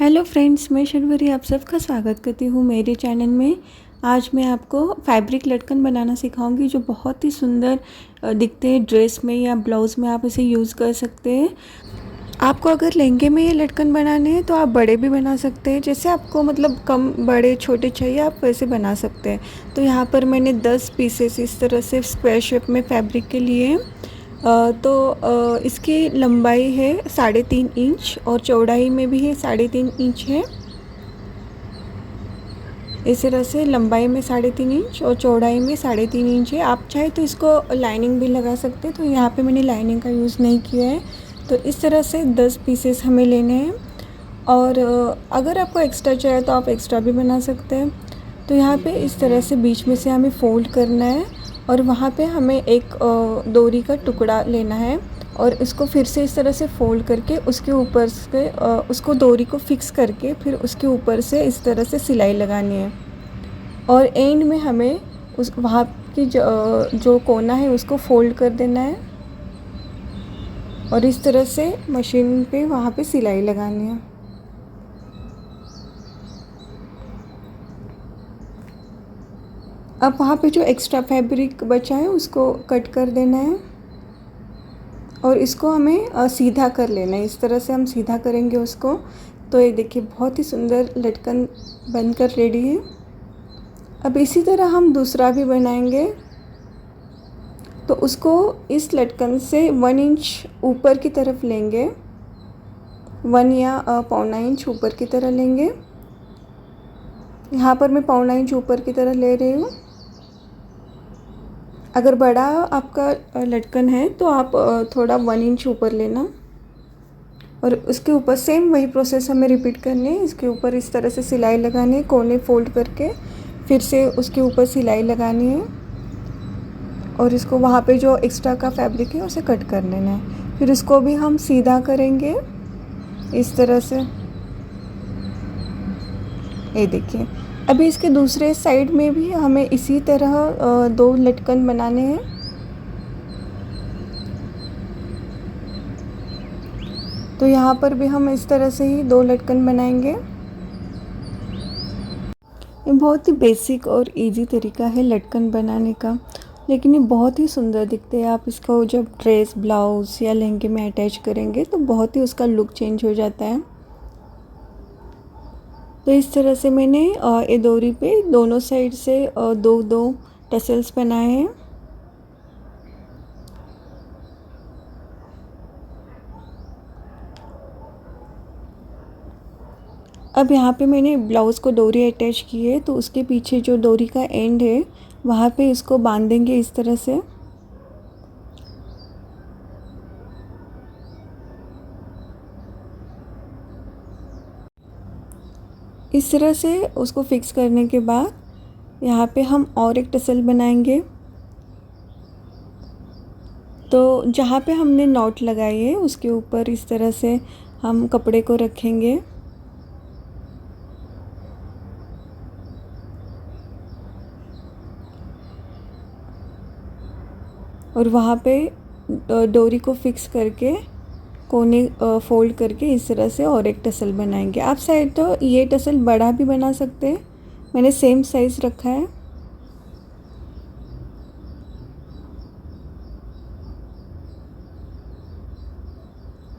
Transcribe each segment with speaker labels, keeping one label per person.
Speaker 1: Hello friends, मैं शर्वरी आप सबका स्वागत करती हूँ मेरे चैनल में। आज मैं आपको फैब्रिक लटकन बनाना सिखाऊंगी जो बहुत ही सुंदर दिखते हैं। ड्रेस में या ब्लाउज़ में आप इसे यूज़ कर सकते हैं। आपको अगर लहंगे में ये लटकन बनाने हैं तो आप बड़े भी बना सकते हैं, जैसे आपको मतलब कम बड़े छोटे चाहिए आप वैसे बना सकते हैं। तो यहाँ पर मैंने 10 पीसेस इस तरह से स्क्वायर शेप में फैब्रिक के लिए हैं। इसकी लंबाई है 3.5 इंच और चौड़ाई में भी है 3.5 इंच है। इस तरह से लंबाई में 3.5 इंच और चौड़ाई में 3.5 इंच है। आप चाहे तो इसको लाइनिंग भी लगा सकते हैं, तो यहाँ पे मैंने लाइनिंग का यूज़ नहीं किया है। तो इस तरह से 10 पीसेस हमें लेने हैं और अगर आपको एक्स्ट्रा चाहिए तो आप एक्स्ट्रा भी बना सकते हैं। तो यहाँ पे इस तरह से बीच में से हमें फ़ोल्ड करना है और वहाँ पे हमें एक डोरी का टुकड़ा लेना है और इसको फिर से इस तरह से फ़ोल्ड करके उसके ऊपर से उसको डोरी को फिक्स करके फिर उसके ऊपर से इस तरह से सिलाई लगानी है और एंड में हमें उस वहाँ की जो कोना है उसको फ़ोल्ड कर देना है और इस तरह से मशीन पे वहाँ पे सिलाई लगानी है। अब वहाँ पे जो एक्स्ट्रा फैब्रिक बचा है उसको कट कर देना है और इसको हमें सीधा कर लेना है। इस तरह से हम सीधा करेंगे उसको। तो ये देखिए बहुत ही सुंदर लटकन बनकर रेडी है। अब इसी तरह हम दूसरा भी बनाएंगे। तो उसको इस लटकन से 1 इंच ऊपर की तरफ लेंगे, 1 या 1.25 इंच ऊपर की तरह लेंगे। यहाँ पर मैं 1.25 इंच ऊपर की तरह ले रही हूँ। अगर बड़ा आपका लटकन है तो आप थोड़ा 1 इंच ऊपर लेना और उसके ऊपर सेम वही प्रोसेस हमें रिपीट करनी है। इसके ऊपर इस तरह से सिलाई लगानी है, कोने फोल्ड करके फिर से उसके ऊपर सिलाई लगानी है और इसको वहाँ पे जो एक्स्ट्रा का फैब्रिक है उसे कट कर लेना है। फिर इसको भी हम सीधा करेंगे इस तरह से। ये देखिए अभी इसके दूसरे साइड में भी हमें इसी तरह 2 लटकन बनाने हैं। तो यहाँ पर भी हम इस तरह से ही 2 लटकन बनाएंगे। ये बहुत ही बेसिक और इजी तरीका है लटकन बनाने का, लेकिन ये बहुत ही सुंदर दिखते हैं। आप इसको जब ड्रेस, ब्लाउज़ या लहंगे में अटैच करेंगे तो बहुत ही उसका लुक चेंज हो जाता है। तो इस तरह से मैंने ये डोरी पे दोनों साइड से 2-2 टसल्स बनाए हैं। अब यहाँ पे मैंने ब्लाउज़ को डोरी अटैच की है, तो उसके पीछे जो डोरी का एंड है वहाँ पे इसको बांधेंगे इस तरह से। इस तरह से उसको फिक्स करने के बाद यहाँ पे हम और एक टसल बनाएंगे। तो जहाँ पे हमने नॉट लगाई है उसके ऊपर इस तरह से हम कपड़े को रखेंगे और वहाँ पे डोरी को फिक्स करके कोने फोल्ड करके इस तरह से और एक टसल बनाएंगे। आप चाहे तो ये टसल बड़ा भी बना सकते हैं, मैंने सेम साइज़ रखा है।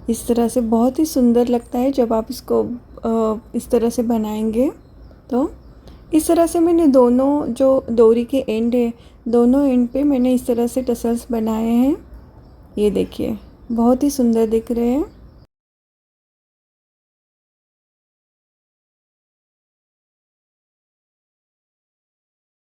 Speaker 1: इस तरह से बहुत ही सुंदर लगता है जब आप इसको इस तरह से बनाएंगे। तो इस तरह से मैंने दोनों जो डोरी के एंड है दोनों एंड पे मैंने इस तरह से टसल्स बनाए हैं। ये देखिए बहुत ही सुंदर दिख रहे हैं।